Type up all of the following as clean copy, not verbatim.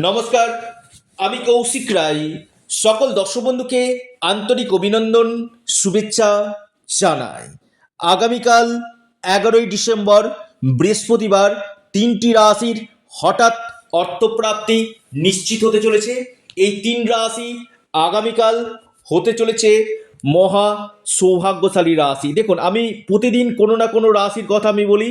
নমস্কার, আমি কৌশিক রায়। সকল দর্শক বন্ধুকে আন্তরিক অভিনন্দন, শুভেচ্ছা জানাই। আগামীকাল 11ই ডিসেম্বর বৃহস্পতিবার 3টি রাশির হঠাৎ অর্থপ্রাপ্তি নিশ্চিত হতে চলেছে। এই 3 রাশি আগামীকাল হতে চলেছে মহা সৌভাগ্যশালী রাশি। দেখুন, আমি প্রতিদিন কোনো না কোনো রাশির কথা আমি বলি,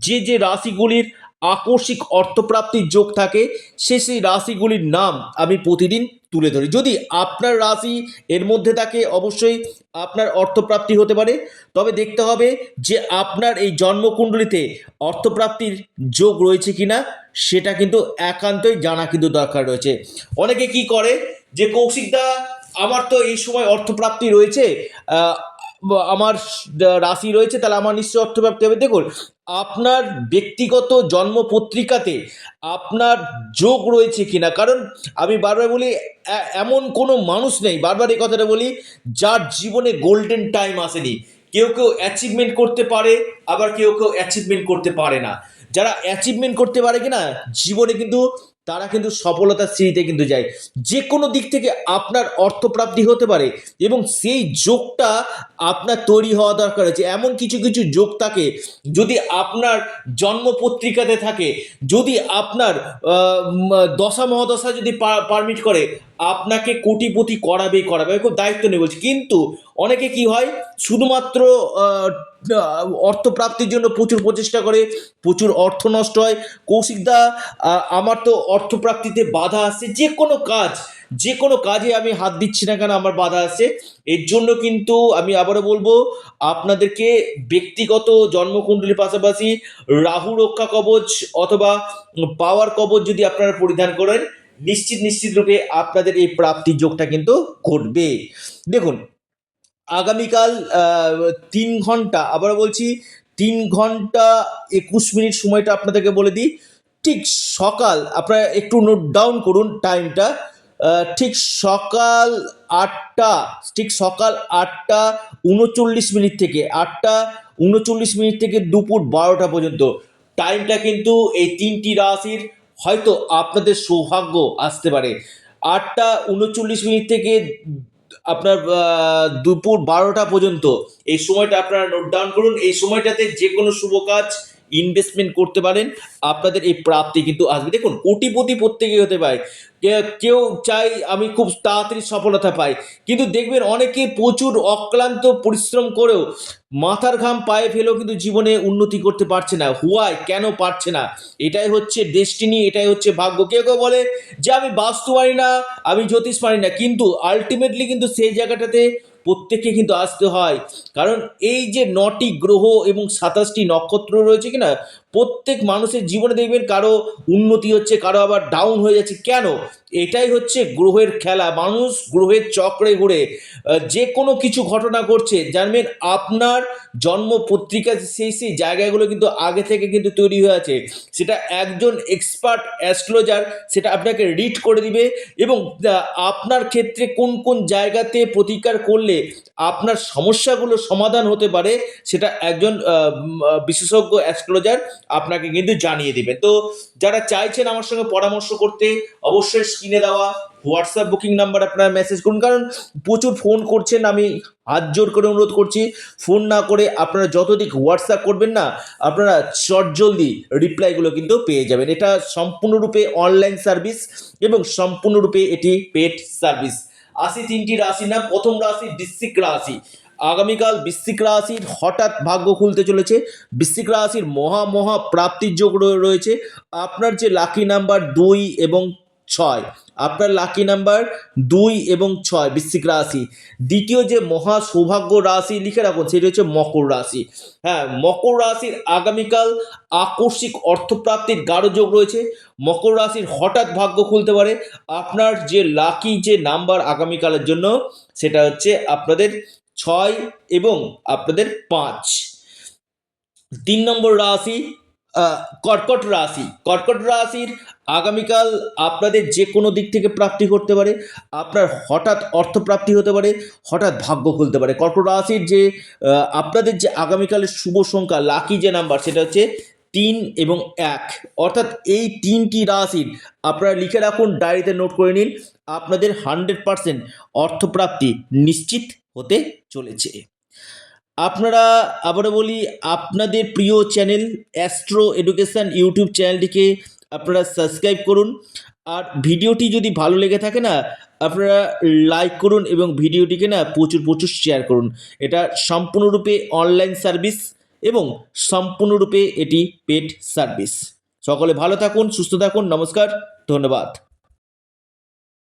যে যে রাশিগুলির আকস্মিক অর্থপ্রাপ্তির যোগ থাকে সেই রাশিগুলির নাম আমি প্রতিদিন তুলে ধরি। যদি আপনার রাশি এর মধ্যে থাকে, অবশ্যই আপনার অর্থপ্রাপ্তি হতে পারে। তবে দেখতে হবে যে আপনার এই জন্মকুণ্ডলিতে অর্থপ্রাপ্তির যোগ রয়েছে কিনা, সেটা কিন্তু একান্তই জানা কিন্তু দরকার রয়েছে। অনেকে কি করে যে, কৌশিকদা আমার তো এই সময় অর্থপ্রাপ্তি রয়েছে, আমার রাশি রয়েছে, তাহলে আমার নিশ্চয় অর্থপ্রাপ্তি হবে। দেখুন, আপনার ব্যক্তিগত জন্মপত্রিকাতে আপনার যোগ রয়েছে কিনা, কারণ আমি বারবার বলি, এমন কোনো মানুষ নেই, বারবার এই কথাটা বলি, যার জীবনে গোল্ডেন টাইম আসেনি। কেউ কেউ অ্যাচিভমেন্ট করতে পারে, আবার কেউ কেউ অ্যাচিভমেন্ট করতে পারে না। যারা অ্যাচিভমেন্ট করতে পারে কিনা জীবনে, কিন্তু তারা কিন্তু সফলতার সিঁড়িতে কিন্তু যায়। যে কোনো দিক থেকে আপনার অর্থপ্রাপ্তি হতে পারে, এবং সেই যোগটা আপনার তৈরি হওয়া দরকার আছে। এমন কিছু কিছু যোগ থাকে, যদি আপনার জন্মপত্রিকাতে থাকে, যদি আপনার দশা মহাদশা যদি পারমিট করে, আপনাকে কোটিপতি করাবেই করাবে। আমি খুব দায়িত্ব নিয়ে বলছি। কিন্তু অনেকে কি হয়, শুধুমাত্র অর্থপ্রাপ্তির জন্য প্রচুর প্রচেষ্টা করে, প্রচুর অর্থ নষ্ট হয়। কৌশিকদা, আমার তো অর্থপ্রাপ্তিতে বাধা আসছে, যে কোনো কাজে আমি হাত দিচ্ছি না কেন আমার বাধা আসছে। এর জন্য কিন্তু আমি আবারও বলবো, আপনাদেরকে ব্যক্তিগত জন্মকুণ্ডলীর পাশাপাশি রাহু রক্ষা কবচ অথবা পাওয়ার কবচ যদি আপনারা পরিধান করেন, নিশ্চিত রূপে আপনাদের এই প্রাপ্তির যোগটা কিন্তু ঘটবে। দেখুন, আগামীকাল 3 ঘন্টা, আবার বলছি 3 ঘন্টা 21 মিনিট সময়টা আপনাদেরকে বলে দিই। ঠিক সকাল, আপনারা একটু নোট ডাউন করুন টাইমটা। ঠিক সকাল 8টা, ঠিক সকাল 8টা 39 মিনিট থেকে 8টা 39 মিনিট থেকে দুপুর 12টা পর্যন্ত টাইমটা কিন্তু এই 3টি রাশির হয়তো আপনাদের সৌভাগ্য আসতে পারে। 8টা 39 মিনিট থেকে আপনার দুপুর 12টা পর্যন্ত এই সময়টা আপনারা নোট ডাউন করুন। এই সময়টাতে যে কোনো শুভ কাজ, ইনভেস্টমেন্ট করতে পারেন, আপনাদের এই প্রাপ্তি কিন্তু আসবে। দেখুন, কোটিপতি প্রত্যেকেই হতে পারে। কেউ চাই আমি খুব তাড়াতাড়ি সফলতা পাই, কিন্তু দেখবেন অনেকে প্রচুর অক্লান্ত পরিশ্রম করেও, মাথার ঘাম পায়ে ফেলেও কিন্তু জীবনে উন্নতি করতে পারছে না। হুয়াই, কেন পারছে না? এটাই হচ্ছে ডেস্টিনি, এটাই হচ্ছে ভাগ্য। কেউ কেউ বলে যে আমি বাস্তু মানি না, আমি জ্যোতিষ মানি না, কিন্তু আলটিমেটলি কিন্তু সেই জায়গাটাতে প্রত্যেককে কিন্তু আসতে হয়। কারণ এই যে 9টি গ্রহ এবং 27টি নক্ষত্র রয়েছে কিনা, প্রত্যেক মানুষের জীবনে দেখবেন কারো উন্নতি হচ্ছে, কারো আবার ডাউন হয়ে যাচ্ছে। কেন? এটাই হচ্ছে গ্রহের খেলা। মানুষ গ্রহের চক্রে ঘুরে যে কোনো কিছু ঘটনা ঘটছে, জানবেন আপনার জন্ম পত্রিকা সেই জায়গাগুলো কিন্তু আগে থেকে কিন্তু তৈরি হয়ে আছে। সেটা একজন এক্সপার্ট অ্যাস্ট্রোলজার সেটা আপনাকে রিড করে দিবে, এবং আপনার ক্ষেত্রে কোন কোন জায়গাতে প্রতিকার করলে আপনার সমস্যাগুলো সমাধান হতে পারে, সেটা একজন বিশেষজ্ঞ অ্যাস্ট্রোলজার আপনাকে কিন্তু জানিয়ে দিবে। তো যারা চাইছেন আমার সঙ্গে পরামর্শ করতে, অবশ্যই স্ক্রিনে দেওয়া হোয়াটসঅ্যাপ বুকিং নাম্বার আপনারা মেসেজ করুন। কারণ প্রচুর ফোন করছেন, আমি হাত জোর করে অনুরোধ করছি, ফোন না করে আপনারা যতদিক হোয়াটসঅ্যাপ করবেন না, আপনারা চটজলদি রিপ্লাইগুলো কিন্তু পেয়ে যাবেন। এটা সম্পূর্ণরূপে অনলাইন সার্ভিস এবং সম্পূর্ণরূপে এটি পেড সার্ভিস। আসি 3টি রাশি নাম। প্রথম রাশি বৃশ্চিক রাশি। আগামীকাল বৃশ্চিক রাশির হঠাৎ ভাগ্য খুলতে চলেছে। বৃশ্চিক রাশির মহা প্রাপ্তির যোগ রয়েছে। আপনার যে লাকি নাম্বার 2 এবং 6, আপনার লাকি নাম্বার 2 এবং 6 বৃশ্চিক রাশি। দ্বিতীয় যে মহা সৌভাগ্য রাশি লিখে রাখুন, সেটি হচ্ছে মকর রাশি। হ্যাঁ, মকর রাশির আগামীকাল আকস্মিক অর্থপ্রাপ্তির গাঢ় যোগ রয়েছে। মকর রাশির হঠাৎ ভাগ্য খুলতে পারে। আপনার যে লাকি যে নাম্বার আগামীকালের জন্য, সেটা হচ্ছে আপনাদের 6 এবং আপনাদের 5। 3 নম্বর রাশি কর্কট রাশি। কর্কট রাশির আগামীকাল আপনাদের যে কোনো দিক থেকে প্রাপ্তি করতে পারে। আপনার হঠাৎ অর্থপ্রাপ্তি হতে পারে, হঠাৎ ভাগ্য খুলতে পারে। কর্কট রাশির যে আপনাদের যে আগামীকালের শুভ সংখ্যা, লাকি যে নাম্বার, সেটা হচ্ছে 3 এবং 1, অর্থাৎ এই 3টি রাশির আপনারা লিখে রাখুন, ডায়েরিতে নোট করে নিন। আপনাদের 100% অর্থপ্রাপ্তি নিশ্চিত হতে চলেছে। আপনারা, আবারও বলি, আপনাদের প্রিয় চ্যানেল অ্যাস্ট্রো এডুকেশন ইউটিউব চ্যানেলটিকে আপনারা সাবস্ক্রাইব করুন। আর ভিডিওটি যদি ভালো লেগে থাকে না, আপনারা লাইক করুন এবং ভিডিওটিকে না প্রচুর প্রচুর শেয়ার করুন। এটা সম্পূর্ণরূপে অনলাইন সার্ভিস এবং সম্পূর্ণরূপে এটি পেড সার্ভিস। সকলে ভালো থাকুন, সুস্থ থাকুন, নমস্কার, ধন্যবাদ।